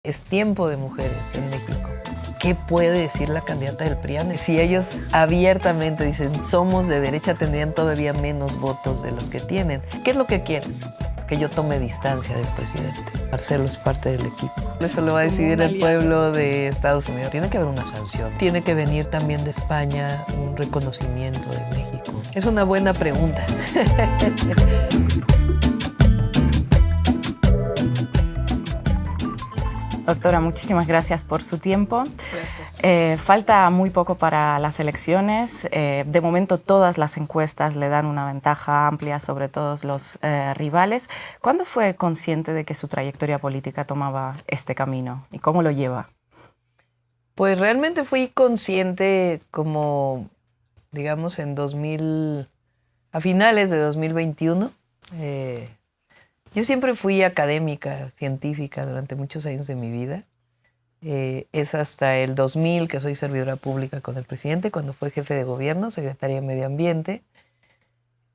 Es tiempo de mujeres en México. ¿Qué puede decir la candidata del PRIAN? Si ellos abiertamente dicen somos de derecha, tendrían todavía menos votos de los que tienen. ¿Qué es lo que quieren? Que yo tome distancia del presidente. Marcelo es parte del equipo. Eso lo va a decidir el pueblo de Estados Unidos. Tiene que haber una sanción. Tiene que venir también de España un reconocimiento de México. Es una buena pregunta. Doctora, muchísimas gracias por su tiempo. Gracias. Falta muy poco para las elecciones. De momento todas las encuestas le dan una ventaja amplia sobre todos los rivales. ¿Cuándo fue consciente de que su trayectoria política tomaba este camino y cómo lo lleva? Pues realmente fui consciente como, digamos, a finales de 2021. Yo siempre fui académica, científica durante muchos años de mi vida. Es hasta el 2000 que soy servidora pública con el presidente, cuando fue jefe de gobierno, secretaria de Medio Ambiente.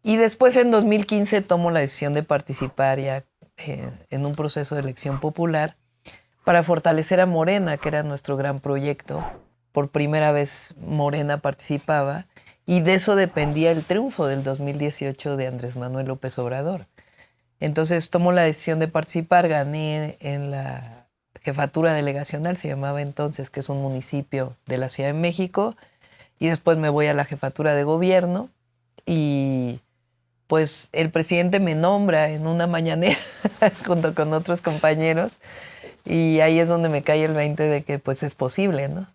Y después en 2015 tomo la decisión de participar ya en un proceso de elección popular para fortalecer a Morena, que era nuestro gran proyecto. Por primera vez Morena participaba y de eso dependía el triunfo del 2018 de Andrés Manuel López Obrador. Entonces tomo la decisión de participar, gané en la jefatura delegacional, se llamaba entonces, que es un municipio de la Ciudad de México, y después me voy a la jefatura de gobierno y pues el presidente me nombra en una mañanera junto con otros compañeros y ahí es donde me cae el 20 de que pues es posible, ¿no?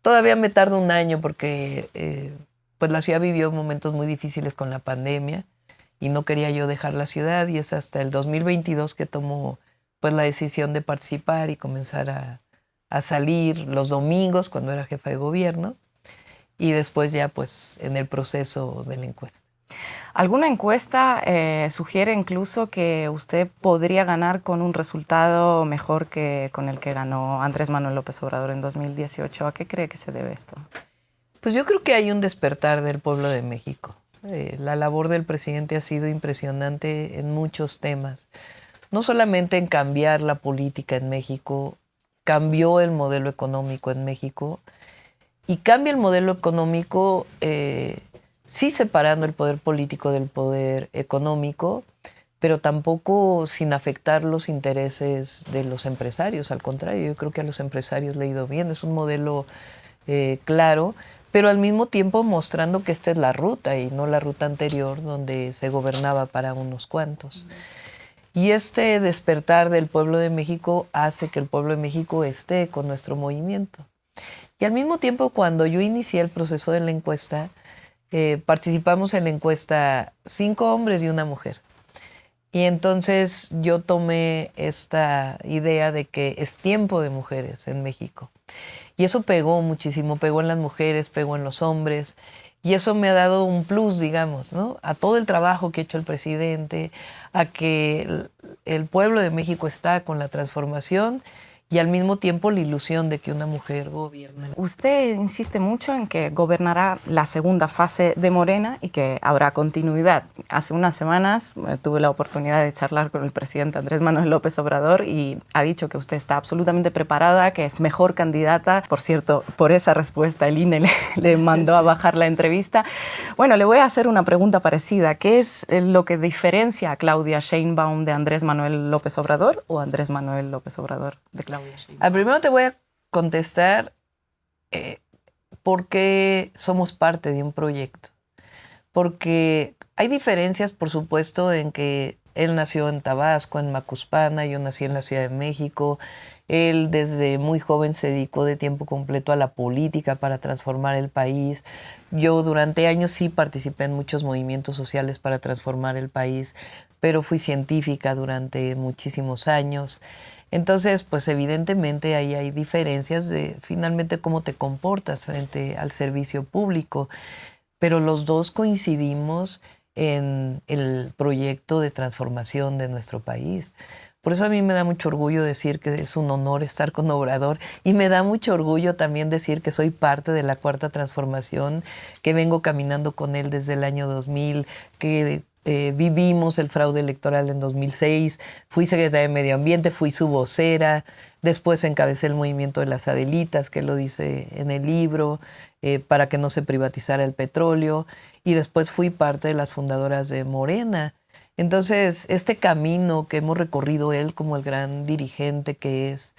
Todavía me tarda un año porque pues la ciudad vivió momentos muy difíciles con la pandemia y no quería yo dejar la ciudad y es hasta el 2022 que tomo pues la decisión de participar y comenzar a salir los domingos cuando era jefa de gobierno y después ya pues en el proceso de la encuesta. ¿Alguna encuesta sugiere incluso que usted podría ganar con un resultado mejor que con el que ganó Andrés Manuel López Obrador en 2018? ¿A qué cree que se debe esto? Pues yo creo que hay un despertar del pueblo de México. La labor del presidente ha sido impresionante en muchos temas. No solamente en cambiar la política en México, cambió el modelo económico en México y cambia el modelo económico sí separando el poder político del poder económico, pero tampoco sin afectar los intereses de los empresarios. Al contrario, yo creo que a los empresarios le ha ido bien. Es un modelo claro, pero al mismo tiempo mostrando que esta es la ruta y no la ruta anterior donde se gobernaba para unos cuantos. Y este despertar del pueblo de México hace que el pueblo de México esté con nuestro movimiento. Y al mismo tiempo, cuando yo inicié el proceso de la encuesta, participamos en la encuesta 5 hombres y una mujer. Y entonces yo tomé esta idea de que es tiempo de mujeres en México. Y eso pegó muchísimo, pegó en las mujeres, pegó en los hombres. Y eso me ha dado un plus, digamos, ¿no? A todo el trabajo que ha hecho el presidente, a que el pueblo de México está con la transformación y al mismo tiempo la ilusión de que una mujer gobierne. Usted insiste mucho en que gobernará la segunda fase de Morena y que habrá continuidad. Hace unas semanas tuve la oportunidad de charlar con el presidente Andrés Manuel López Obrador y ha dicho que usted está absolutamente preparada, que es mejor candidata. Por cierto, por esa respuesta el INE le mandó a bajar la entrevista. Bueno, le voy a hacer una pregunta parecida. ¿Qué es lo que diferencia a Claudia Sheinbaum de Andrés Manuel López Obrador o Andrés Manuel López Obrador de Claudia Sheinbaum? Primero te voy a contestar por qué somos parte de un proyecto. Porque hay diferencias, por supuesto, en que él nació en Tabasco, en Macuspana, yo nací en la Ciudad de México. Él desde muy joven se dedicó de tiempo completo a la política para transformar el país. Yo durante años sí participé en muchos movimientos sociales para transformar el país, pero fui científica durante muchísimos años. Entonces, pues evidentemente ahí hay diferencias de finalmente cómo te comportas frente al servicio público, pero los dos coincidimos en el proyecto de transformación de nuestro país. Por eso a mí me da mucho orgullo decir que es un honor estar con Obrador y me da mucho orgullo también decir que soy parte de la Cuarta Transformación, que vengo caminando con él desde el año 2000, que vivimos el fraude electoral en 2006, fui secretaria de Medio Ambiente, fui su vocera, después encabecé el movimiento de las Adelitas, que lo dice en el libro, para que no se privatizara el petróleo, y después fui parte de las fundadoras de Morena. Entonces, este camino que hemos recorrido él como el gran dirigente que es,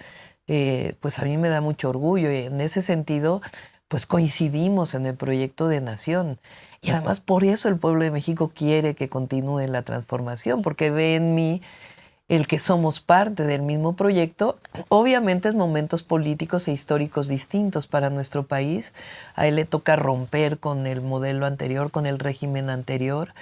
pues a mí me da mucho orgullo, y en ese sentido, pues coincidimos en el proyecto de nación. Y además por eso el pueblo de México quiere que continúe la transformación, porque ve en mí el que somos parte del mismo proyecto. Obviamente en momentos políticos e históricos distintos para nuestro país. A él le toca romper con el modelo anterior, con el régimen anterior.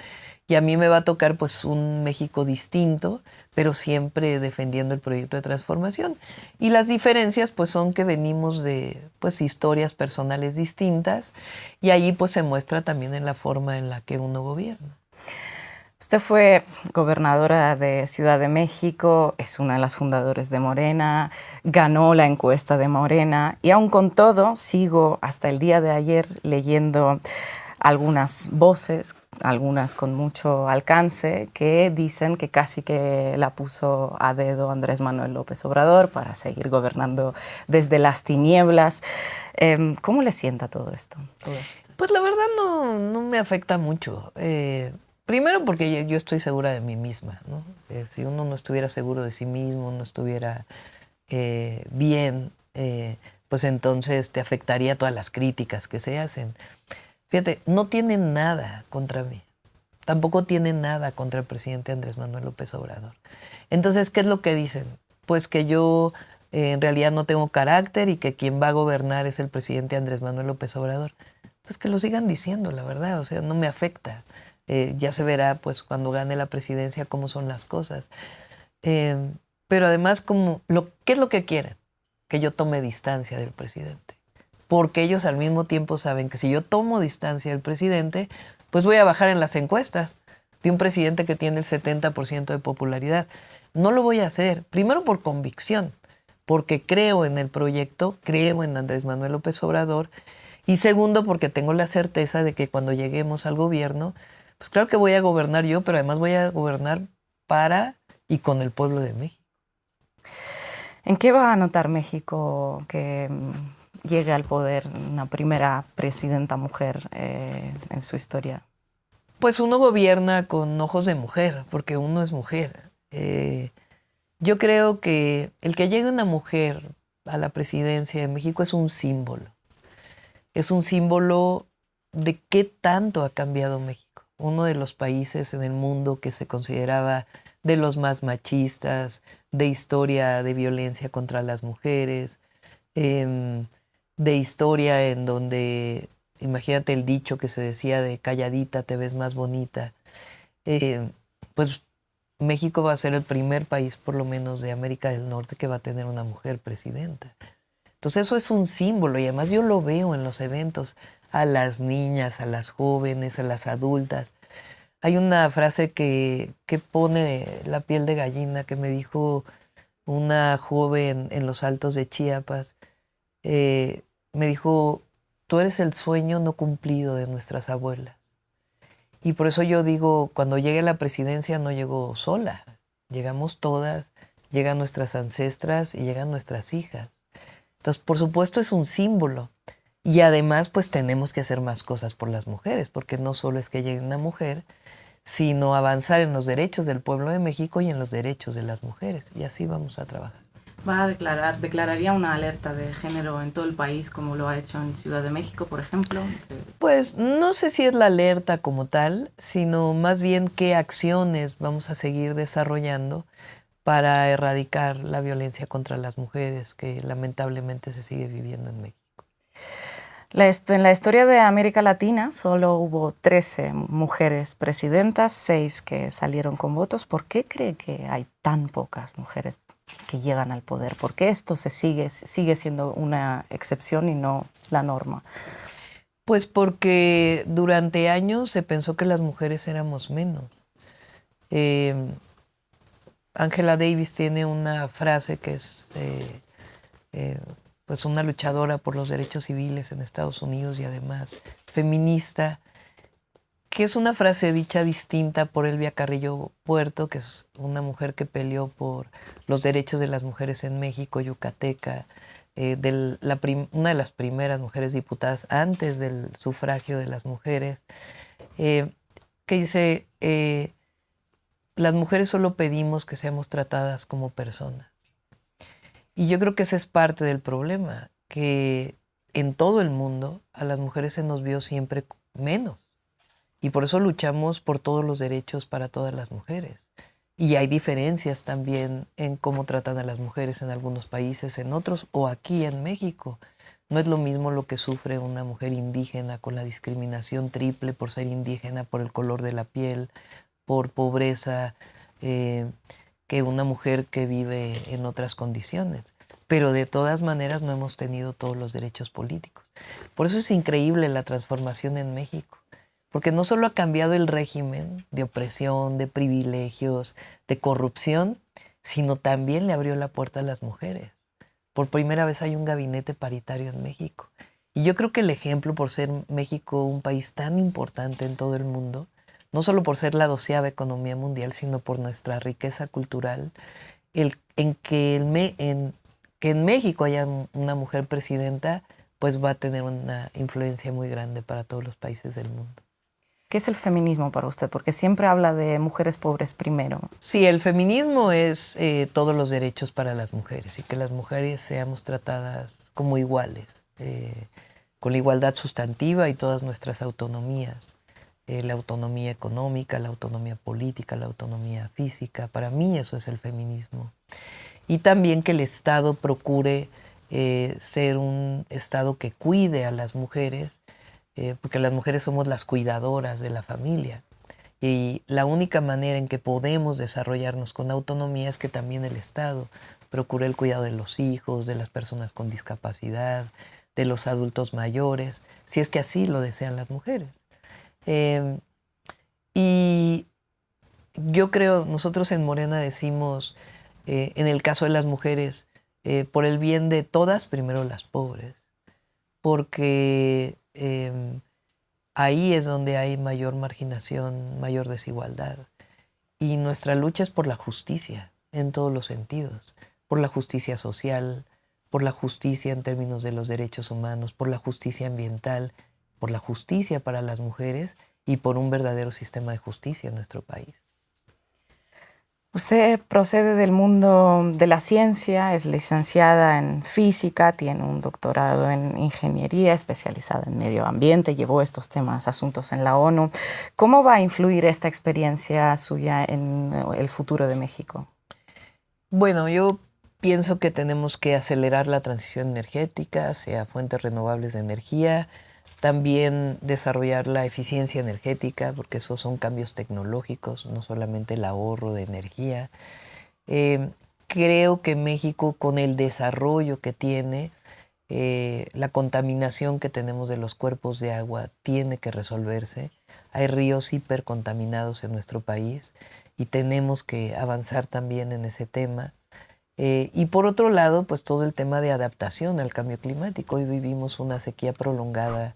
Y a mí me va a tocar pues un México distinto, pero siempre defendiendo el proyecto de transformación. Y las diferencias pues son que venimos de pues historias personales distintas, y ahí pues se muestra también en la forma en la que uno gobierna. Usted fue gobernadora de Ciudad de México, es una de las fundadoras de Morena, ganó la encuesta de Morena, y aun con todo sigo hasta el día de ayer leyendo algunas voces, algunas con mucho alcance, que dicen que casi que la puso a dedo Andrés Manuel López Obrador para seguir gobernando desde las tinieblas. ¿Cómo le sienta todo esto? Pues la verdad no me afecta mucho. Primero porque yo estoy segura de mí misma, ¿no? Si uno no estuviera seguro de sí mismo, no estuviera bien, pues entonces te afectaría todas las críticas que se hacen. Fíjate, no tienen nada contra mí. Tampoco tienen nada contra el presidente Andrés Manuel López Obrador. Entonces, ¿qué es lo que dicen? Pues que yo en realidad no tengo carácter y que quien va a gobernar es el presidente Andrés Manuel López Obrador. Pues que lo sigan diciendo, la verdad. O sea, no me afecta. Ya se verá, pues, cuando gane la presidencia cómo son las cosas. Pero además, ¿qué es lo que quieren? Que yo tome distancia del presidente. Porque ellos al mismo tiempo saben que si yo tomo distancia del presidente, pues voy a bajar en las encuestas de un presidente que tiene el 70% de popularidad. No lo voy a hacer, primero por convicción, porque creo en el proyecto, creo en Andrés Manuel López Obrador, y segundo porque tengo la certeza de que cuando lleguemos al gobierno, pues claro que voy a gobernar yo, pero además voy a gobernar para y con el pueblo de México. ¿En qué va a notar México que llegue al poder una primera presidenta mujer en su historia? Pues uno gobierna con ojos de mujer, porque uno es mujer. Yo creo que el que llegue una mujer a la presidencia de México es un símbolo. Es un símbolo de qué tanto ha cambiado México. Uno de los países en el mundo que se consideraba de los más machistas, de historia de violencia contra las mujeres, de historia en donde, imagínate el dicho que se decía de calladita te ves más bonita, pues México va a ser el primer país, por lo menos de América del Norte, que va a tener una mujer presidenta. Entonces eso es un símbolo, y además yo lo veo en los eventos, a las niñas, a las jóvenes, a las adultas. Hay una frase que pone la piel de gallina que me dijo una joven en los Altos de Chiapas. Me dijo, tú eres el sueño no cumplido de nuestras abuelas. Y por eso yo digo, cuando llegue la presidencia no llego sola, llegamos todas, llegan nuestras ancestras y llegan nuestras hijas. Entonces, por supuesto, es un símbolo. Y además, pues tenemos que hacer más cosas por las mujeres, porque no solo es que llegue una mujer, sino avanzar en los derechos del pueblo de México y en los derechos de las mujeres. Y así vamos a trabajar. ¿Declararía una alerta de género en todo el país como lo ha hecho en Ciudad de México, por ejemplo? Pues no sé si es la alerta como tal, sino más bien qué acciones vamos a seguir desarrollando para erradicar la violencia contra las mujeres que lamentablemente se sigue viviendo en México. En la historia de América Latina solo hubo 13 mujeres presidentas, 6 que salieron con votos. ¿Por qué cree que hay tan pocas mujeres que llegan al poder? ¿Por qué esto sigue siendo una excepción y no la norma? Pues porque durante años se pensó que las mujeres éramos menos. Angela Davis tiene una frase que es pues una luchadora por los derechos civiles en Estados Unidos y además feminista, que es una frase dicha distinta por Elvia Carrillo Puerto, que es una mujer que peleó por los derechos de las mujeres en México, yucateca, una de las primeras mujeres diputadas antes del sufragio de las mujeres, que dice, las mujeres solo pedimos que seamos tratadas como personas. Y yo creo que ese es parte del problema, que en todo el mundo a las mujeres se nos vio siempre menos. Y por eso luchamos por todos los derechos para todas las mujeres. Y hay diferencias también en cómo tratan a las mujeres en algunos países, en otros, o aquí en México. No es lo mismo lo que sufre una mujer indígena con la discriminación triple por ser indígena, por el color de la piel, por pobreza, que una mujer que vive en otras condiciones. Pero de todas maneras no hemos tenido todos los derechos políticos. Por eso es increíble la transformación en México. Porque no solo ha cambiado el régimen de opresión, de privilegios, de corrupción, sino también le abrió la puerta a las mujeres. Por primera vez hay un gabinete paritario en México. Y yo creo que el ejemplo, por ser México un país tan importante en todo el mundo, no solo por ser la 12ª economía mundial, sino por nuestra riqueza cultural, que en México haya una mujer presidenta, pues va a tener una influencia muy grande para todos los países del mundo. ¿Qué es el feminismo para usted? Porque siempre habla de mujeres pobres primero. Sí, el feminismo es todos los derechos para las mujeres y que las mujeres seamos tratadas como iguales, con la igualdad sustantiva y todas nuestras autonomías, la autonomía económica, la autonomía política, la autonomía física. Para mí eso es el feminismo. Y también que el Estado procure ser un Estado que cuide a las mujeres, porque las mujeres somos las cuidadoras de la familia. Y la única manera en que podemos desarrollarnos con autonomía es que también el Estado procure el cuidado de los hijos, de las personas con discapacidad, de los adultos mayores, si es que así lo desean las mujeres. Y yo creo, nosotros en Morena decimos, en el caso de las mujeres, por el bien de todas, primero las pobres, porque ahí es donde hay mayor marginación, mayor desigualdad. Y nuestra lucha es por la justicia, en todos los sentidos, por la justicia social, por la justicia en términos de los derechos humanos, por la justicia ambiental, por la justicia para las mujeres y por un verdadero sistema de justicia en nuestro país. Usted procede del mundo de la ciencia, es licenciada en física, tiene un doctorado en ingeniería especializada en medio ambiente, llevó estos temas, asuntos en la ONU. ¿Cómo va a influir esta experiencia suya en el futuro de México? Bueno, yo pienso que tenemos que acelerar la transición energética hacia fuentes renovables de energía, también desarrollar la eficiencia energética, porque esos son cambios tecnológicos, no solamente el ahorro de energía. Creo que México, con el desarrollo que tiene, la contaminación que tenemos de los cuerpos de agua tiene que resolverse. Hay ríos hipercontaminados en nuestro país y tenemos que avanzar también en ese tema. Y por otro lado, pues todo el tema de adaptación al cambio climático. Hoy vivimos una sequía prolongada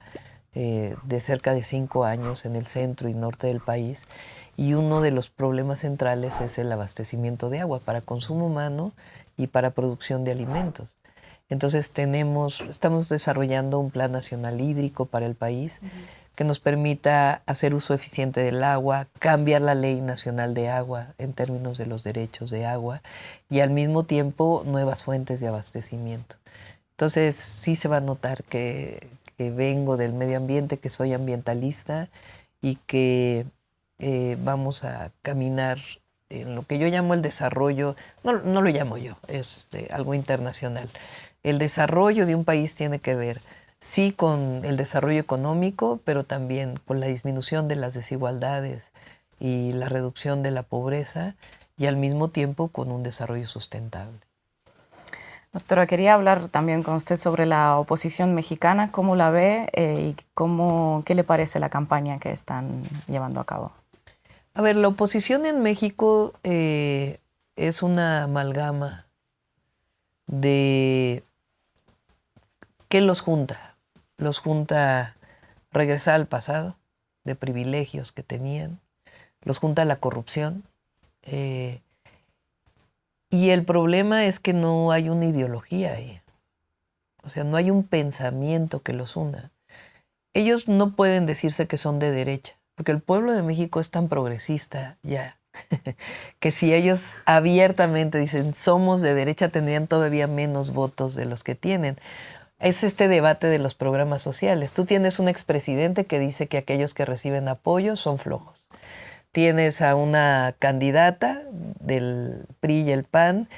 de cerca de 5 años en el centro y norte del país, y uno de los problemas centrales es el abastecimiento de agua para consumo humano y para producción de alimentos. Entonces estamos desarrollando un plan nacional hídrico para el país que nos permita hacer uso eficiente del agua, cambiar la ley nacional de agua en términos de los derechos de agua y al mismo tiempo nuevas fuentes de abastecimiento. Entonces sí se va a notar que vengo del medio ambiente, que soy ambientalista y que vamos a caminar en lo que yo llamo el desarrollo, no lo llamo yo, es algo internacional. El desarrollo de un país tiene que ver sí con el desarrollo económico, pero también con la disminución de las desigualdades y la reducción de la pobreza y al mismo tiempo con un desarrollo sustentable. Doctora, quería hablar también con usted sobre la oposición mexicana, cómo la ve y qué le parece la campaña que están llevando a cabo. A ver, la oposición en México es una amalgama de ¿qué los junta? Los junta regresar al pasado, de privilegios que tenían, los junta la corrupción. Y el problema es que no hay una ideología ahí. O sea, no hay un pensamiento que los una. Ellos no pueden decirse que son de derecha, porque el pueblo de México es tan progresista ya, que si ellos abiertamente dicen somos de derecha, tendrían todavía menos votos de los que tienen. Es este debate de los programas sociales. Tú tienes un expresidente que dice que aquellos que reciben apoyo son flojos. Tienes a una candidata del PRI y el PAN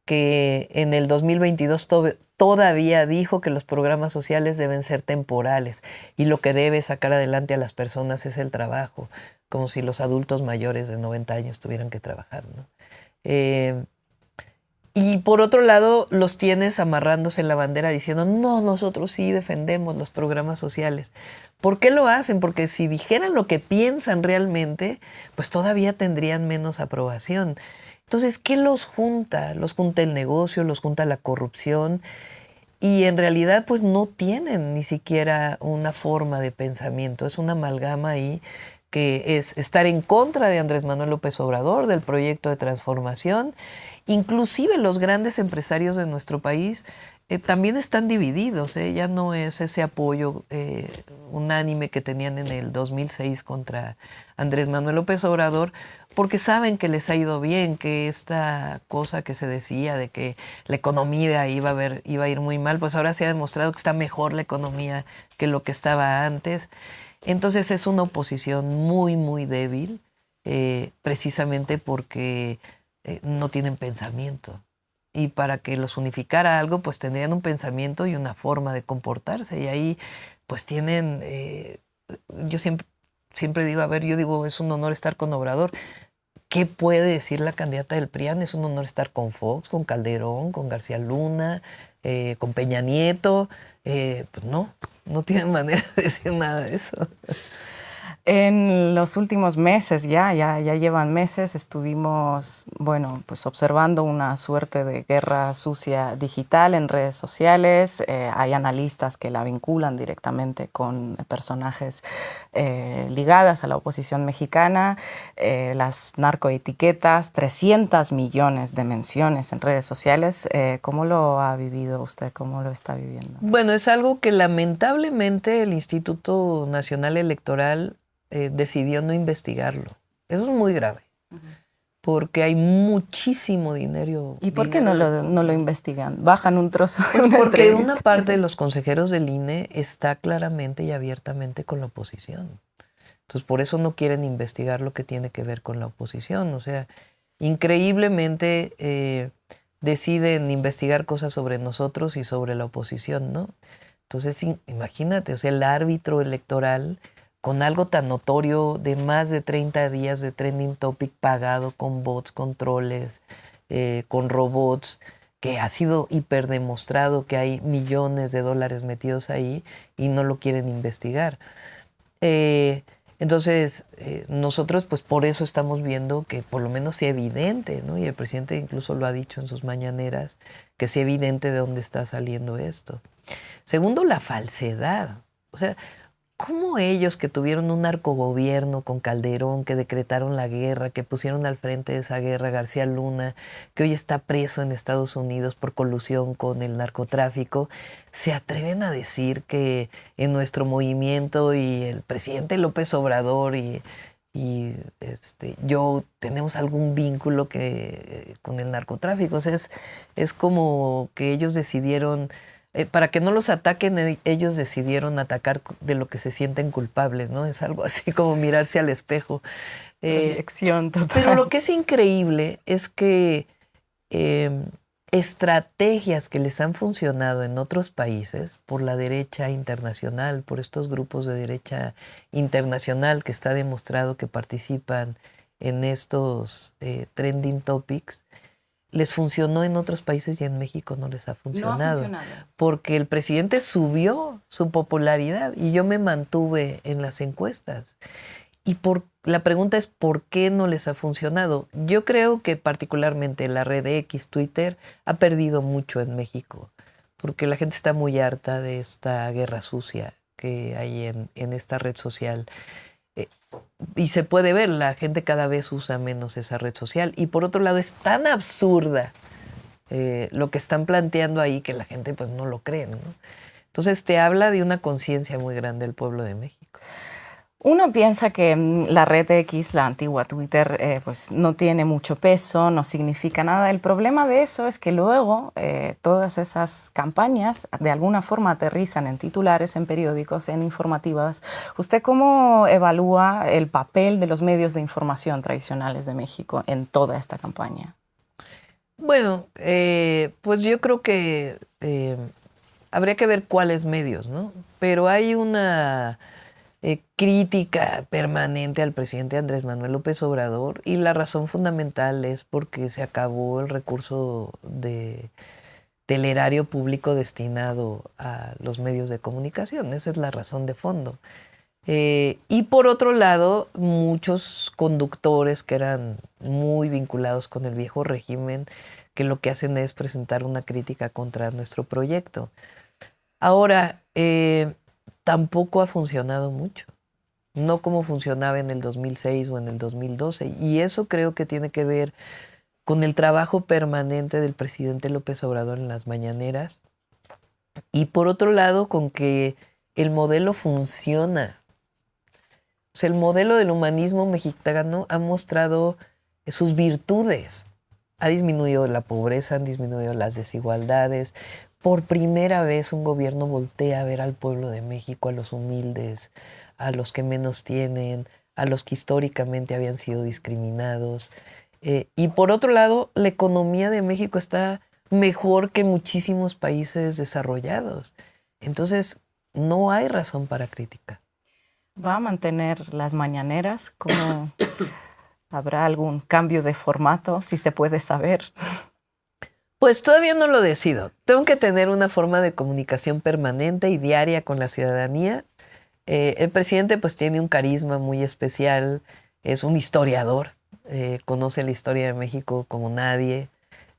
que en el 2022 todavía dijo que los programas sociales deben ser temporales y lo que debe sacar adelante a las personas es el trabajo, como si los adultos mayores de 90 años tuvieran que trabajar, ¿no? Y por otro lado, los tienes amarrándose en la bandera diciendo, no, nosotros sí defendemos los programas sociales. ¿Por qué lo hacen? Porque si dijeran lo que piensan realmente, pues todavía tendrían menos aprobación. Entonces, ¿qué los junta? Los junta el negocio, los junta la corrupción y en realidad pues no tienen ni siquiera una forma de pensamiento. Es una amalgama ahí que es estar en contra de Andrés Manuel López Obrador, del proyecto de transformación. Inclusive los grandes empresarios de nuestro país también están divididos. Ya no es ese apoyo unánime que tenían en el 2006 contra Andrés Manuel López Obrador, porque saben que les ha ido bien, que esta cosa que se decía de que la economía iba a ir muy mal, pues ahora se ha demostrado que está mejor la economía que lo que estaba antes. Entonces es una oposición muy, muy débil, precisamente porque no tienen pensamiento. Y para que los unificara algo, pues tendrían un pensamiento y una forma de comportarse. Y ahí, pues tienen, yo siempre digo, a ver, yo digo, es un honor estar con Obrador. ¿Qué puede decir la candidata del PRIAN? Es un honor estar con Fox, con Calderón, con García Luna, con Peña Nieto. Pues no tienen manera de decir nada de eso. En los últimos meses, ya llevan meses, estuvimos, bueno, pues observando una suerte de guerra sucia digital en redes sociales. Hay analistas que la vinculan directamente con personajes ligadas a la oposición mexicana. Las narcoetiquetas, 300 millones de menciones en redes sociales. ¿Cómo lo ha vivido usted? ¿Cómo lo está viviendo? Bueno, es algo que lamentablemente el Instituto Nacional Electoral decidió no investigarlo. Eso es muy grave, porque hay muchísimo dinero. ¿Y por qué no lo investigan? ¿Bajan un trozo de una Porque entrevista? una parte de los consejeros del INE está claramente y abiertamente con la oposición. Entonces, por eso no quieren investigar lo que tiene que ver con la oposición. O sea, increíblemente deciden investigar cosas sobre nosotros y sobre la oposición, ¿no? Entonces, imagínate, o sea, el árbitro electoral con algo tan notorio de más de 30 días de trending topic pagado con bots, con troles, con robots, que ha sido hiperdemostrado que hay millones de dólares metidos ahí y no lo quieren investigar. Entonces, nosotros pues por eso estamos viendo que por lo menos sea evidente, ¿no? Y el presidente incluso lo ha dicho en sus mañaneras, que sea evidente de dónde está saliendo esto. Segundo, la falsedad. O sea, ¿cómo ellos que tuvieron un narcogobierno con Calderón, que decretaron la guerra, que pusieron al frente de esa guerra García Luna, que hoy está preso en Estados Unidos por colusión con el narcotráfico, se atreven a decir que en nuestro movimiento y el presidente López Obrador y yo tenemos algún vínculo con el narcotráfico? O sea, es como que ellos decidieron... para que no los ataquen, ellos decidieron atacar de lo que se sienten culpables, ¿no? Es algo así como mirarse al espejo. Proyección total. Pero lo que es increíble es que estrategias que les han funcionado en otros países por la derecha internacional, por estos grupos de derecha internacional que está demostrado que participan en estos trending topics, les funcionó en otros países y en México no les ha funcionado. No ha funcionado. Porque el presidente subió su popularidad y yo me mantuve en las encuestas. Y la pregunta es, ¿por qué no les ha funcionado? Yo creo que particularmente la red X, Twitter, ha perdido mucho en México, porque la gente está muy harta de esta guerra sucia que hay en esta red social. y se puede ver, la gente cada vez usa menos esa red social. Y por otro lado, es tan absurda lo que están planteando ahí que la gente pues no lo cree, ¿no? Entonces te habla de una conciencia muy grande del pueblo de México. Uno piensa que la red X, la antigua Twitter, pues no tiene mucho peso, no significa nada. El problema de eso es que luego todas esas campañas de alguna forma aterrizan en titulares, en periódicos, en informativas. ¿Usted cómo evalúa el papel de los medios de información tradicionales de México en toda esta campaña? Bueno, pues yo creo que habría que ver cuáles medios, ¿no? Pero hay una crítica permanente al presidente Andrés Manuel López Obrador, y la razón fundamental es porque se acabó el recurso del erario público destinado a los medios de comunicación. Esa es la razón de fondo. Y por otro lado, muchos conductores que eran muy vinculados con el viejo régimen, que lo que hacen es presentar una crítica contra nuestro proyecto. Ahora, tampoco ha funcionado mucho, no como funcionaba en el 2006 o en el 2012, y eso creo que tiene que ver con el trabajo permanente del presidente López Obrador en las mañaneras, y por otro lado con que el modelo funciona. O sea, el modelo del humanismo mexicano ha mostrado sus virtudes. Ha disminuido la pobreza, han disminuido las desigualdades. Por primera vez un gobierno voltea a ver al pueblo de México, a los humildes, a los que menos tienen, a los que históricamente habían sido discriminados. Y por otro lado, la economía de México está mejor que muchísimos países desarrollados. Entonces, no hay razón para crítica. ¿Va a mantener las mañaneras? ¿Cómo habrá algún cambio de formato, si se puede saber? Pues todavía no lo decido. Tengo que tener una forma de comunicación permanente y diaria con la ciudadanía. El presidente pues tiene un carisma muy especial, es un historiador, conoce la historia de México como nadie,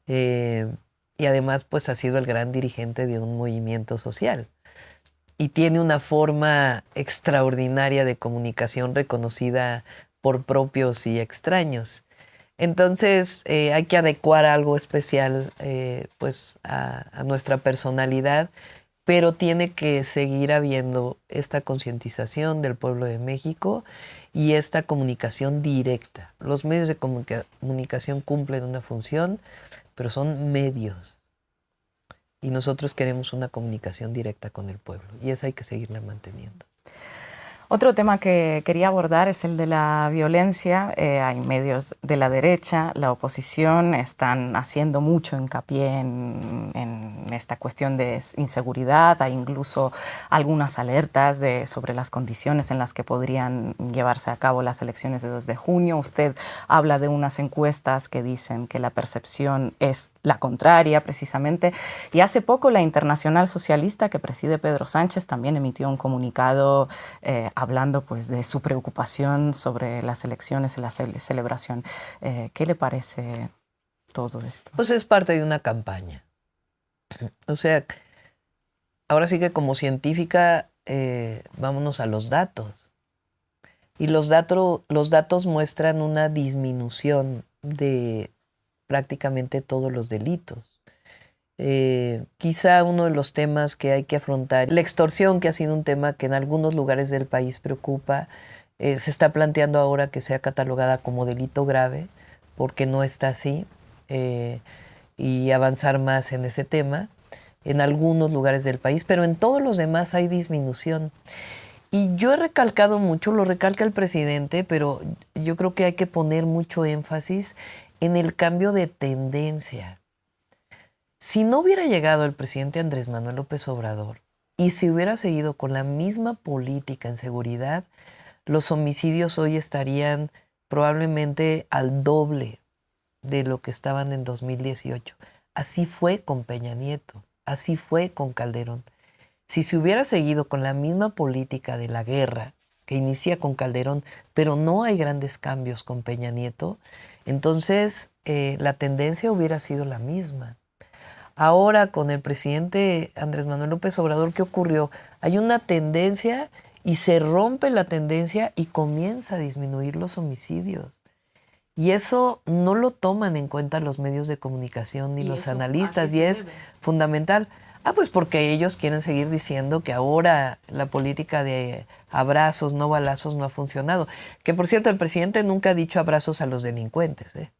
y además pues ha sido el gran dirigente de un movimiento social. Y tiene una forma extraordinaria de comunicación reconocida por propios y extraños. Entonces hay que adecuar algo especial pues a nuestra personalidad, pero tiene que seguir habiendo esta concientización del pueblo de México y esta comunicación directa. Los medios de comunicación cumplen una función, pero son medios. Y nosotros queremos una comunicación directa con el pueblo, y esa hay que seguirla manteniendo. Otro tema que quería abordar es el de la violencia. Hay medios de la derecha, la oposición, están haciendo mucho hincapié en esta cuestión de inseguridad. Hay incluso algunas alertas sobre las condiciones en las que podrían llevarse a cabo las elecciones de 2 de junio. Usted habla de unas encuestas que dicen que la percepción es la contraria, precisamente. Y hace poco la Internacional Socialista, que preside Pedro Sánchez, también emitió un comunicado hablando pues de su preocupación sobre las elecciones y la celebración. ¿Qué le parece todo esto? Pues es parte de una campaña. O sea, ahora sí que como científica vámonos a los datos. Y los datos muestran una disminución de prácticamente todos los delitos. Quizá uno de los temas que hay que afrontar, la extorsión, que ha sido un tema que en algunos lugares del país preocupa, se está planteando ahora que sea catalogada como delito grave, porque no está así, y avanzar más en ese tema en algunos lugares del país, pero en todos los demás hay disminución. Y yo he recalcado mucho, lo recalca el presidente, pero yo creo que hay que poner mucho énfasis en el cambio de tendencia. Si no hubiera llegado el presidente Andrés Manuel López Obrador y se hubiera seguido con la misma política en seguridad, los homicidios hoy estarían probablemente al doble de lo que estaban en 2018. Así fue con Peña Nieto, así fue con Calderón. Si se hubiera seguido con la misma política de la guerra que inicia con Calderón, pero no hay grandes cambios con Peña Nieto, entonces la tendencia hubiera sido la misma. Ahora, con el presidente Andrés Manuel López Obrador, ¿qué ocurrió? Hay una tendencia y se rompe la tendencia y comienza a disminuir los homicidios. Y eso no lo toman en cuenta los medios de comunicación ni los analistas, y es fundamental. Pues porque ellos quieren seguir diciendo que ahora la política de abrazos, no balazos, no ha funcionado. Que, por cierto, el presidente nunca ha dicho abrazos a los delincuentes, ¿eh?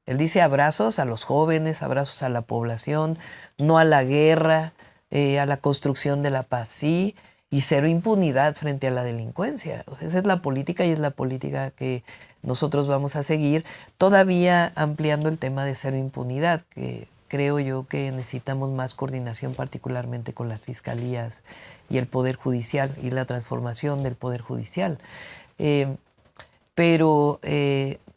Él dice abrazos a los jóvenes, abrazos a la población, no a la guerra, a la construcción de la paz, sí, y cero impunidad frente a la delincuencia. O sea, esa es la política y es la política que nosotros vamos a seguir, todavía ampliando el tema de cero impunidad, que creo yo que necesitamos más coordinación, particularmente con las fiscalías y el Poder Judicial y la transformación del Poder Judicial. Pero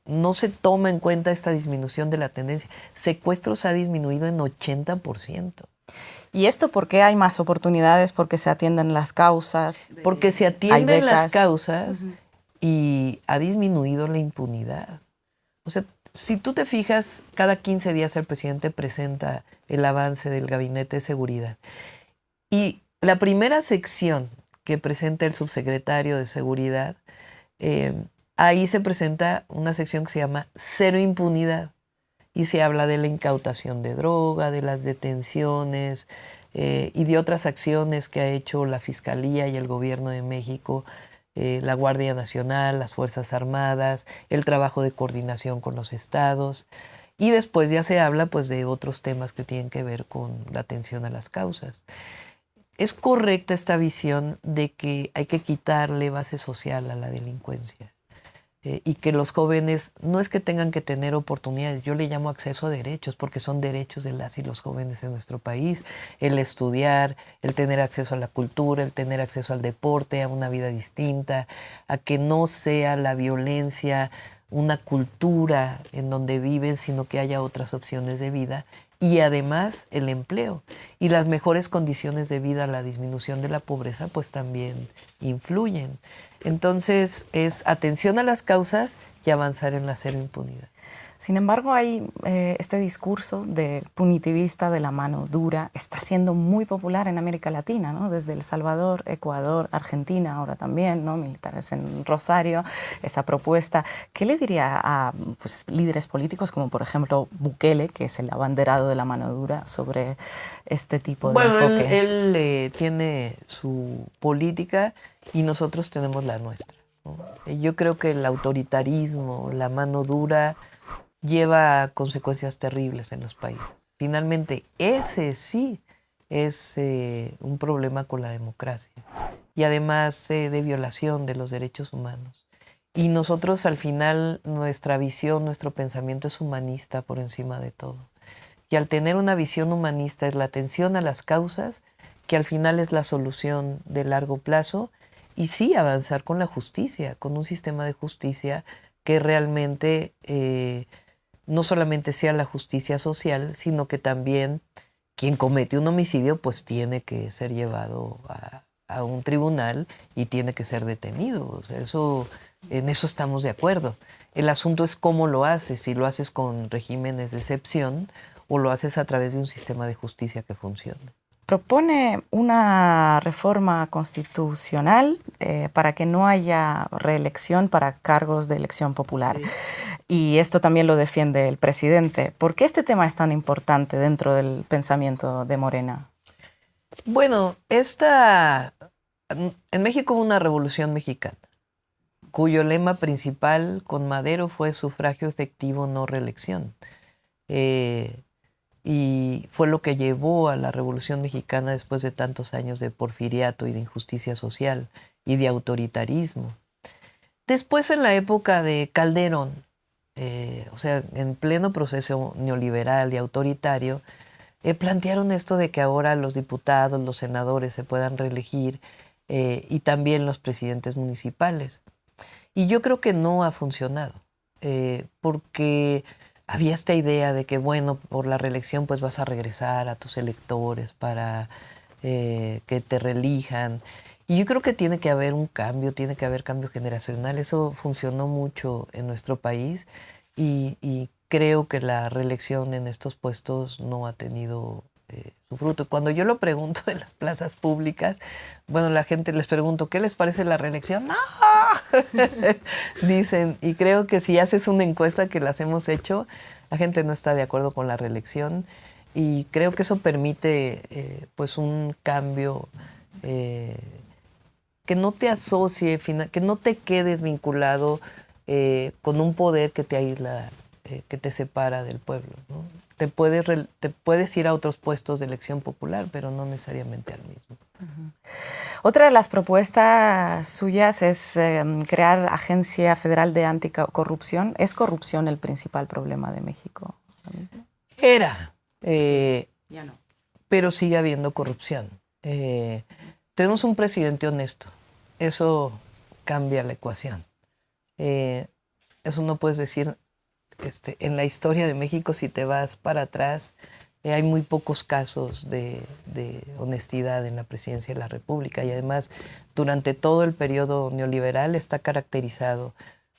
no se toma en cuenta esta disminución de la tendencia. Secuestros ha disminuido en 80%. ¿Y esto por qué hay más oportunidades? ¿Porque se atienden las causas? Porque se atienden las causas y ha disminuido la impunidad. O sea, si tú te fijas, cada 15 días el presidente presenta el avance del Gabinete de Seguridad. Y la primera sección que presenta el subsecretario de Seguridad, ahí se presenta una sección que se llama Cero Impunidad. Y se habla de la incautación de droga, de las detenciones y de otras acciones que ha hecho la Fiscalía y el Gobierno de México, la Guardia Nacional, las Fuerzas Armadas, el trabajo de coordinación con los estados. Y después ya se habla pues, de otros temas que tienen que ver con la atención a las causas. Es correcta esta visión de que hay que quitarle base social a la delincuencia. Y que los jóvenes no es que tengan que tener oportunidades, yo le llamo acceso a derechos, porque son derechos de las y los jóvenes en nuestro país, el estudiar, el tener acceso a la cultura, el tener acceso al deporte, a una vida distinta, a que no sea la violencia una cultura en donde viven, sino que haya otras opciones de vida. Y además el empleo y las mejores condiciones de vida, la disminución de la pobreza, pues también influyen. Entonces es atención a las causas y avanzar en la cero impunidad. Sin embargo, hay este discurso de punitivista de la mano dura, está siendo muy popular en América Latina, ¿no? Desde El Salvador, Ecuador, Argentina, ahora también, ¿no? Militares en Rosario, esa propuesta. ¿Qué le diría a líderes políticos como, por ejemplo, Bukele, que es el abanderado de la mano dura, sobre este tipo de enfoque? Él tiene su política y nosotros tenemos la nuestra, ¿no? Yo creo que el autoritarismo, la mano dura, lleva consecuencias terribles en los países. Finalmente, ese sí es un problema con la democracia y además de violación de los derechos humanos. Y nosotros al final, nuestra visión, nuestro pensamiento es humanista por encima de todo. Y al tener una visión humanista es la atención a las causas, que al final es la solución de largo plazo, y sí avanzar con la justicia, con un sistema de justicia que realmente no solamente sea la justicia social, sino que también quien comete un homicidio pues tiene que ser llevado a un tribunal y tiene que ser detenido. O sea, en eso estamos de acuerdo. El asunto es cómo lo haces, si lo haces con regímenes de excepción o lo haces a través de un sistema de justicia que funcione. Propone una reforma constitucional para que no haya reelección para cargos de elección popular. Sí. Y esto también lo defiende el presidente. ¿Por qué este tema es tan importante dentro del pensamiento de Morena? Bueno, en México hubo una revolución mexicana, cuyo lema principal con Madero fue sufragio efectivo, no reelección. Y fue lo que llevó a la Revolución Mexicana después de tantos años de porfiriato y de injusticia social y de autoritarismo. Después, en la época de Calderón, o sea, en pleno proceso neoliberal y autoritario, plantearon esto de que ahora los diputados, los senadores se puedan reelegir y también los presidentes municipales. Y yo creo que no ha funcionado, porque había esta idea de que, bueno, por la reelección pues vas a regresar a tus electores para que te reelijan. Y yo creo que tiene que haber un cambio, tiene que haber cambio generacional. Eso funcionó mucho en nuestro país y creo que la reelección en estos puestos no ha tenido su fruto. Cuando yo lo pregunto en las plazas públicas, bueno, la gente les pregunto, ¿qué les parece la reelección? ¡No! Dicen, y creo que si haces una encuesta que las hemos hecho, la gente no está de acuerdo con la reelección y creo que eso permite pues un cambio que no te asocie, que no te quedes vinculado con un poder que te aísla, que te separa del pueblo, ¿no? Te puedes ir a otros puestos de elección popular, pero no necesariamente al mismo. Uh-huh. Otra de las propuestas suyas es crear Agencia Federal de Anticorrupción. ¿Es corrupción el principal problema de México ahora mismo? Era. Ya no. Pero sigue habiendo corrupción. Tenemos un presidente honesto. Eso cambia la ecuación. Eso no puedes decir en la historia de México, si te vas para atrás, hay muy pocos casos de honestidad en la presidencia de la República y además durante todo el periodo neoliberal está caracterizado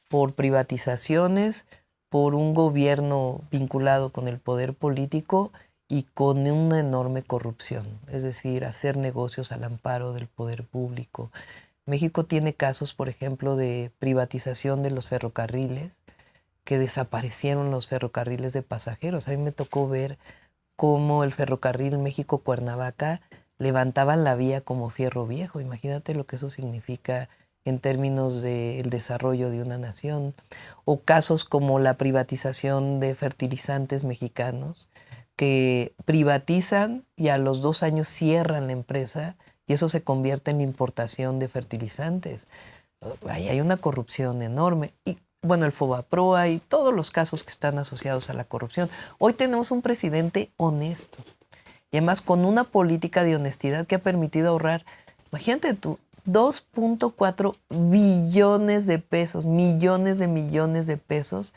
por privatizaciones, por un gobierno vinculado con el poder político y con una enorme corrupción, es decir, hacer negocios al amparo del poder público. México tiene casos, por ejemplo, de privatización de los ferrocarriles, que desaparecieron los ferrocarriles de pasajeros. A mí me tocó ver cómo el ferrocarril México-Cuernavaca levantaban la vía como fierro viejo. Imagínate lo que eso significa en términos del desarrollo de una nación. O casos como la privatización de fertilizantes mexicanos, que privatizan y a los 2 años cierran la empresa y eso se convierte en importación de fertilizantes. Ahí hay una corrupción enorme. Y bueno, el Fobaproa y todos los casos que están asociados a la corrupción. Hoy tenemos un presidente honesto y además con una política de honestidad que ha permitido ahorrar, imagínate tú, 2.4 billones de pesos, millones de pesos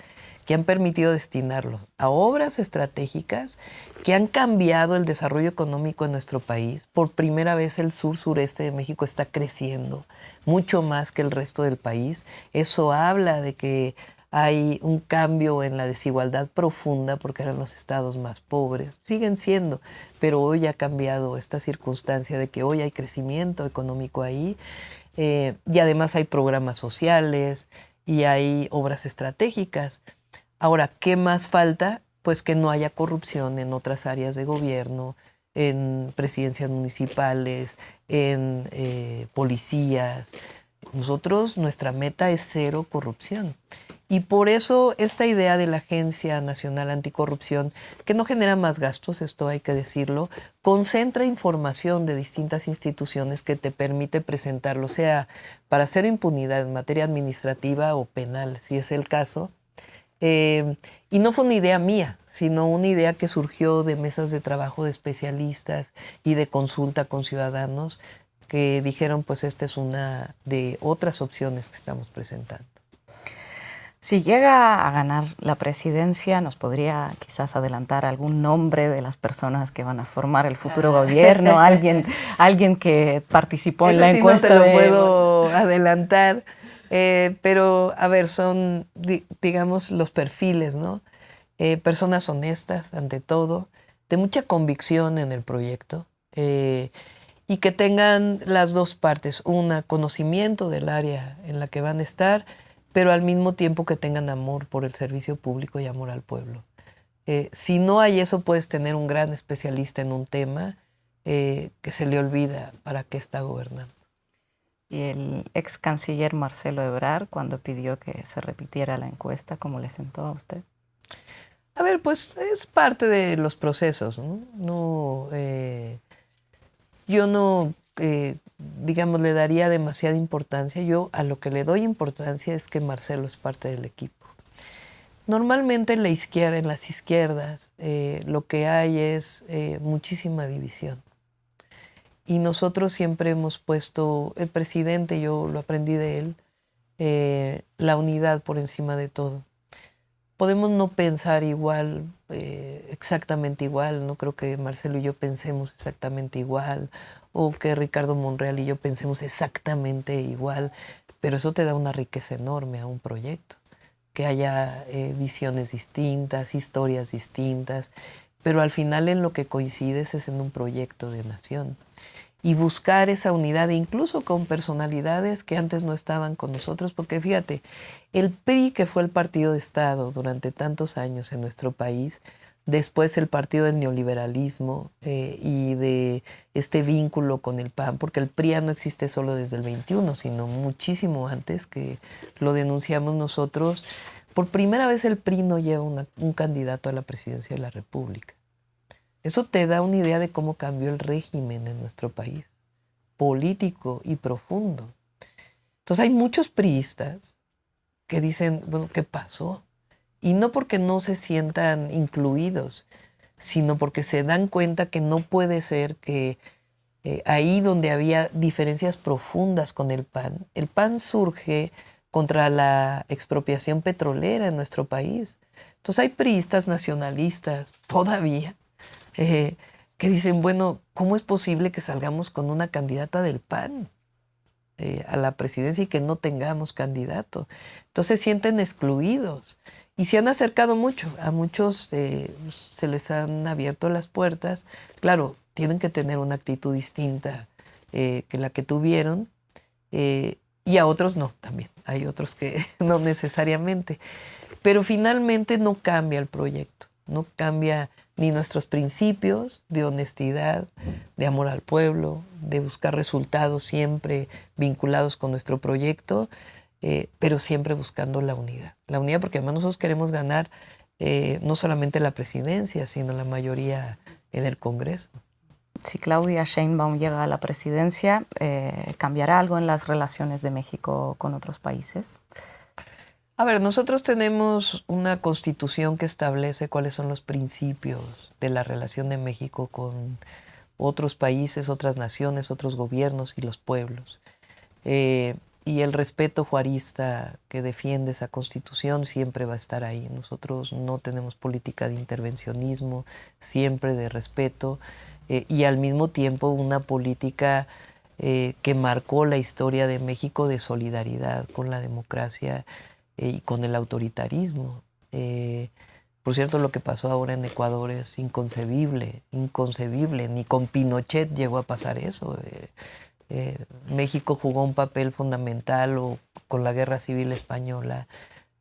que han permitido destinarlo a obras estratégicas que han cambiado el desarrollo económico en nuestro país. Por primera vez el sur-sureste de México está creciendo mucho más que el resto del país. Eso habla de que hay un cambio en la desigualdad profunda porque eran los estados más pobres. Siguen siendo, pero hoy ha cambiado esta circunstancia de que hoy hay crecimiento económico ahí y además hay programas sociales y hay obras estratégicas. Ahora, ¿qué más falta? Pues que no haya corrupción en otras áreas de gobierno, en presidencias municipales, en policías. Nosotros, nuestra meta es 0 corrupción. Y por eso esta idea de la Agencia Nacional Anticorrupción, que no genera más gastos, esto hay que decirlo, concentra información de distintas instituciones que te permite presentarlo, sea para hacer impunidad en materia administrativa o penal, si es el caso. Y no fue una idea mía, sino una idea que surgió de mesas de trabajo de especialistas y de consulta con ciudadanos que dijeron, pues esta es una de otras opciones que estamos presentando. Si llega a ganar la presidencia, ¿nos podría quizás adelantar algún nombre de las personas que van a formar el futuro gobierno? ¿Alguien que participó en la encuesta? No te lo puedo adelantar. Pero, a ver, son, digamos, los perfiles, ¿no? Personas honestas, ante todo, de mucha convicción en el proyecto y que tengan las dos partes, una, conocimiento del área en la que van a estar, pero al mismo tiempo que tengan amor por el servicio público y amor al pueblo. Si no hay eso, puedes tener un gran especialista en un tema que se le olvida para qué está gobernando. Y el ex canciller Marcelo Ebrard, cuando pidió que se repitiera la encuesta, ¿cómo le sentó a usted? A ver, pues es parte de los procesos, ¿no? Yo no, digamos, le daría demasiada importancia. Yo a lo que le doy importancia es que Marcelo es parte del equipo. Normalmente en la izquierda, en las izquierdas, lo que hay es muchísima división. Y nosotros siempre hemos puesto, el presidente, yo lo aprendí de él, la unidad por encima de todo. Podemos no pensar igual, exactamente igual, no creo que Marcelo y yo pensemos exactamente igual, o que Ricardo Monreal y yo pensemos exactamente igual, pero eso te da una riqueza enorme a un proyecto, que haya visiones distintas, historias distintas, pero al final en lo que coincides es en un proyecto de nación. Y buscar esa unidad, incluso con personalidades que antes no estaban con nosotros, porque fíjate, el PRI, que fue el partido de Estado durante tantos años en nuestro país, después el partido del neoliberalismo y de este vínculo con el PAN, porque el PRI no existe solo desde el 21, sino muchísimo antes, que lo denunciamos nosotros. Por primera vez el PRI no lleva un candidato a la presidencia de la República. Eso te da una idea de cómo cambió el régimen en nuestro país, político y profundo. Entonces hay muchos priistas que dicen, bueno, ¿qué pasó? Y no porque no se sientan incluidos, sino porque se dan cuenta que no puede ser que ahí donde había diferencias profundas con el PAN surge contra la expropiación petrolera en nuestro país. Entonces hay priistas nacionalistas todavía que dicen, bueno, ¿cómo es posible que salgamos con una candidata del PAN a la presidencia y que no tengamos candidato? Entonces se sienten excluidos y se han acercado mucho. A muchos se les han abierto las puertas. Claro, tienen que tener una actitud distinta que la que tuvieron y a otros no también. Hay otros que no necesariamente. Pero finalmente no cambia el proyecto, no cambia ni nuestros principios de honestidad, de amor al pueblo, de buscar resultados siempre vinculados con nuestro proyecto, pero siempre buscando la unidad. La unidad porque además nosotros queremos ganar no solamente la presidencia, sino la mayoría en el Congreso. Si Claudia Sheinbaum llega a la presidencia, ¿cambiará algo en las relaciones de México con otros países? A ver, nosotros tenemos una constitución que establece cuáles son los principios de la relación de México con otros países, otras naciones, otros gobiernos y los pueblos. Y el respeto juarista que defiende esa constitución siempre va a estar ahí. Nosotros no tenemos política de intervencionismo, siempre de respeto y al mismo tiempo una política que marcó la historia de México de solidaridad con la democracia y con el autoritarismo. Por cierto, lo que pasó ahora en Ecuador es inconcebible, inconcebible. Ni con Pinochet llegó a pasar eso. México jugó un papel fundamental con la Guerra Civil Española,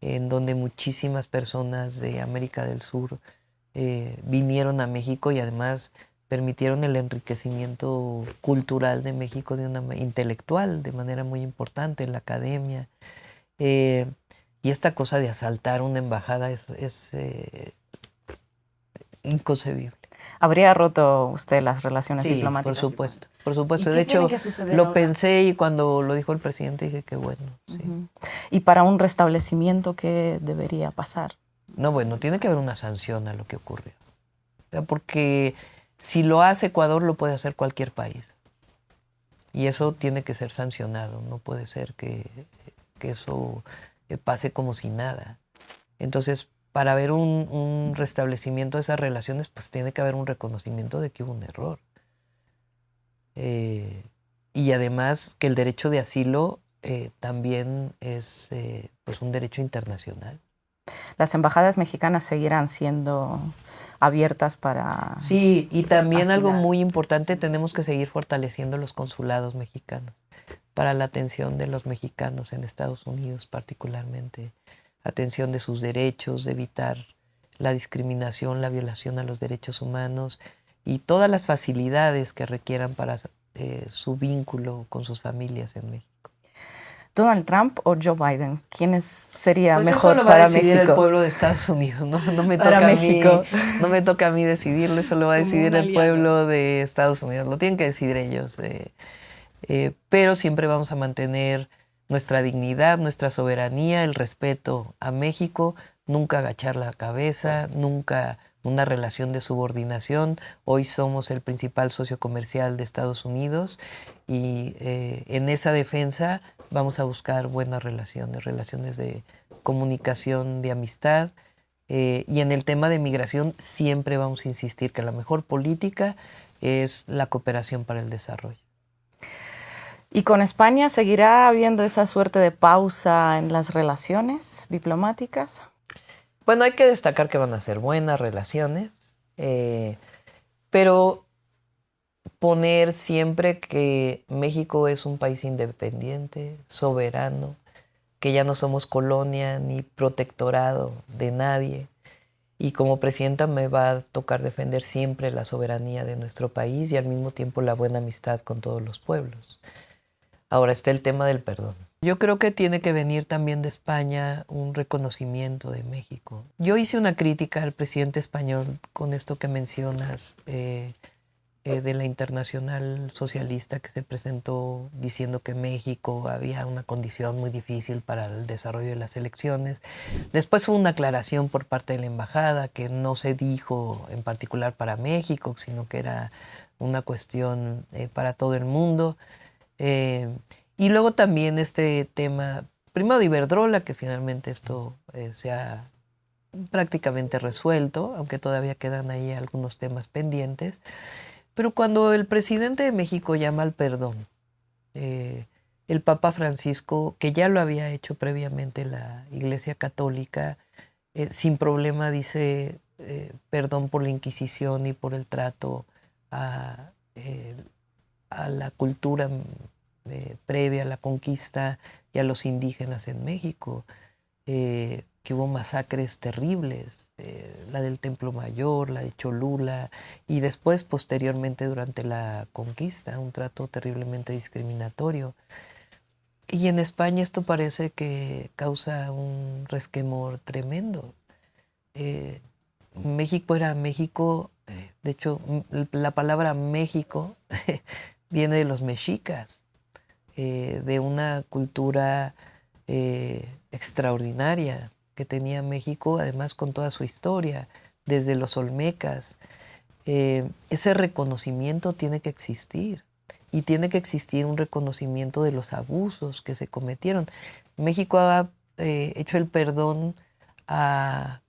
en donde muchísimas personas de América del Sur vinieron a México y además permitieron el enriquecimiento cultural de México, intelectual, de manera muy importante en la academia. Y esta cosa de asaltar una embajada es inconcebible. ¿Habría roto usted las relaciones diplomáticas? Sí, por supuesto, por supuesto. De hecho, lo pensé y cuando lo dijo el presidente dije que bueno. Sí. ¿Y para un restablecimiento qué debería pasar? No, bueno, tiene que haber una sanción a lo que ocurrió. Porque si lo hace Ecuador, lo puede hacer cualquier país. Y eso tiene que ser sancionado. No puede ser que eso pase como si nada. Entonces, para haber un restablecimiento de esas relaciones, pues tiene que haber un reconocimiento de que hubo un error. Y además que el derecho de asilo también es pues un derecho internacional. ¿Las embajadas mexicanas seguirán siendo abiertas para...? Sí, y también algo muy importante, tenemos que seguir fortaleciendo los consulados mexicanos para la atención de los mexicanos en Estados Unidos particularmente, atención de sus derechos, de evitar la discriminación, la violación a los derechos humanos y todas las facilidades que requieran para su vínculo con sus familias en México. ¿Donald Trump o Joe Biden? ¿Quién sería pues mejor eso lo para va a decidir México? El pueblo de Estados Unidos, no me toca a mí, no me toca a mí decidirlo, eso lo va a decidir el pueblo de Estados Unidos, lo tienen que decidir ellos. Pero siempre vamos a mantener nuestra dignidad, nuestra soberanía, el respeto a México, nunca agachar la cabeza, nunca una relación de subordinación. Hoy somos el principal socio comercial de Estados Unidos y en esa defensa vamos a buscar buenas relaciones de comunicación, de amistad. Y en el tema de migración siempre vamos a insistir que la mejor política es la cooperación para el desarrollo. ¿Y con España seguirá habiendo esa suerte de pausa en las relaciones diplomáticas? Bueno, hay que destacar que van a ser buenas relaciones. Pero poner siempre que México es un país independiente, soberano, que ya no somos colonia ni protectorado de nadie. Y como presidenta me va a tocar defender siempre la soberanía de nuestro país y al mismo tiempo la buena amistad con todos los pueblos. Ahora está el tema del perdón. Yo creo que tiene que venir también de España un reconocimiento de México. Yo hice una crítica al presidente español con esto que mencionas, de la Internacional Socialista que se presentó diciendo que México había una condición muy difícil para el desarrollo de las elecciones. Después hubo una aclaración por parte de la embajada que no se dijo en particular para México, sino que era una cuestión para todo el mundo. Y luego también este tema, primero de Iberdrola, que finalmente esto se ha prácticamente resuelto, aunque todavía quedan ahí algunos temas pendientes. Pero cuando el presidente de México llama al perdón, el Papa Francisco, que ya lo había hecho previamente la Iglesia Católica, sin problema dice perdón por la Inquisición y por el trato a la cultura previa a la conquista y a los indígenas en México, que hubo masacres terribles, la del Templo Mayor, la de Cholula, y después, posteriormente, durante la conquista, un trato terriblemente discriminatorio. Y en España esto parece que causa un resquemor tremendo. México era México, de hecho, la palabra México viene de los mexicas, de una cultura extraordinaria que tenía México, además con toda su historia, desde los olmecas. Ese reconocimiento tiene que existir y tiene que existir un reconocimiento de los abusos que se cometieron. México ha hecho el perdón a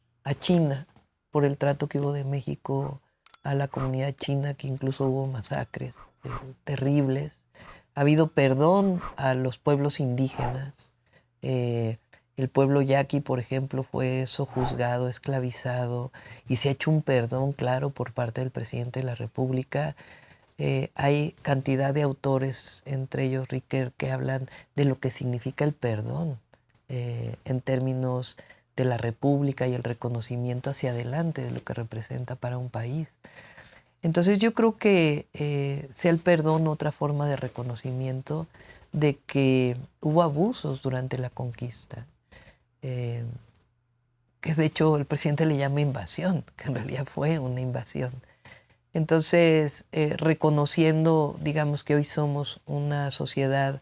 China por el trato que hubo de México a la comunidad china, que incluso hubo masacres terribles. Ha habido perdón a los pueblos indígenas. El pueblo yaqui, por ejemplo, fue sojuzgado, esclavizado, y se ha hecho un perdón claro por parte del presidente de la República. Hay cantidad de autores, entre ellos Riquer, que hablan de lo que significa el perdón en términos de la República y el reconocimiento hacia adelante de lo que representa para un país. Entonces yo creo que sea el perdón otra forma de reconocimiento de que hubo abusos durante la conquista. Que de hecho el presidente le llama invasión, que en realidad fue una invasión. Entonces, reconociendo, digamos, que hoy somos una sociedad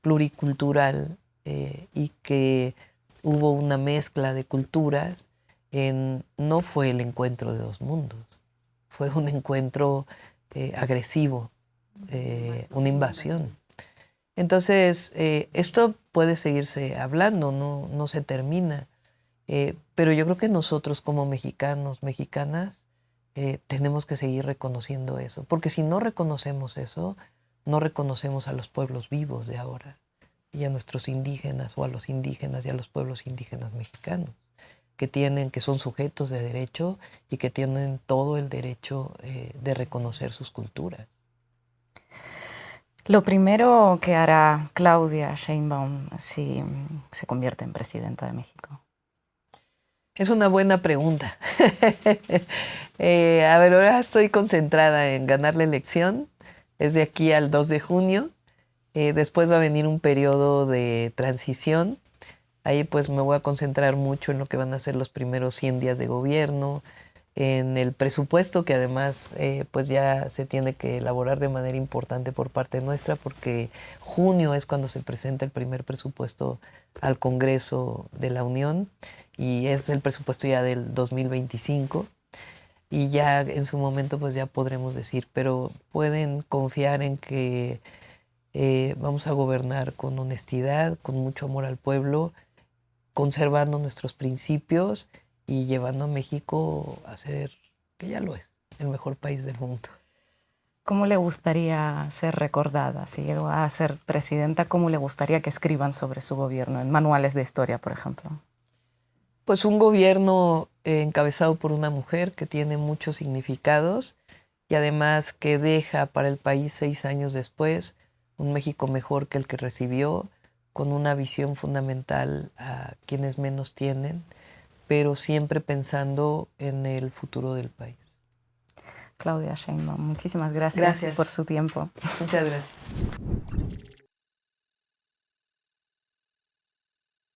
pluricultural y que hubo una mezcla de culturas, no fue el encuentro de dos mundos, fue un encuentro agresivo, una invasión. Entonces, esto puede seguirse hablando, no se termina, pero yo creo que nosotros como mexicanos, mexicanas, tenemos que seguir reconociendo eso, porque si no reconocemos eso, no reconocemos a los pueblos vivos de ahora, y a nuestros indígenas, o a los indígenas y a los pueblos indígenas mexicanos, que son sujetos de derecho y que tienen todo el derecho de reconocer sus culturas. Lo primero que hará Claudia Sheinbaum si se convierte en presidenta de México. Es una buena pregunta. A ver, ahora estoy concentrada en ganar la elección. Es de aquí al 2 de junio. Después va a venir un periodo de transición. Ahí pues me voy a concentrar mucho en lo que van a ser los primeros 100 días de gobierno, en el presupuesto, que además pues ya se tiene que elaborar de manera importante por parte nuestra, porque junio es cuando se presenta el primer presupuesto al Congreso de la Unión, y es el presupuesto ya del 2025, y ya en su momento pues ya podremos decir, pero pueden confiar en que vamos a gobernar con honestidad, con mucho amor al pueblo, conservando nuestros principios y llevando a México a ser, que ya lo es, el mejor país del mundo. ¿Cómo le gustaría ser recordada? Si llegó a ser presidenta, ¿cómo le gustaría que escriban sobre su gobierno en manuales de historia, por ejemplo? Pues un gobierno encabezado por una mujer que tiene muchos significados y además que deja para el país 6 años después un México mejor que el que recibió, con una visión fundamental a quienes menos tienen, pero siempre pensando en el futuro del país. Claudia Sheinbaum, muchísimas gracias por su tiempo. Muchas gracias.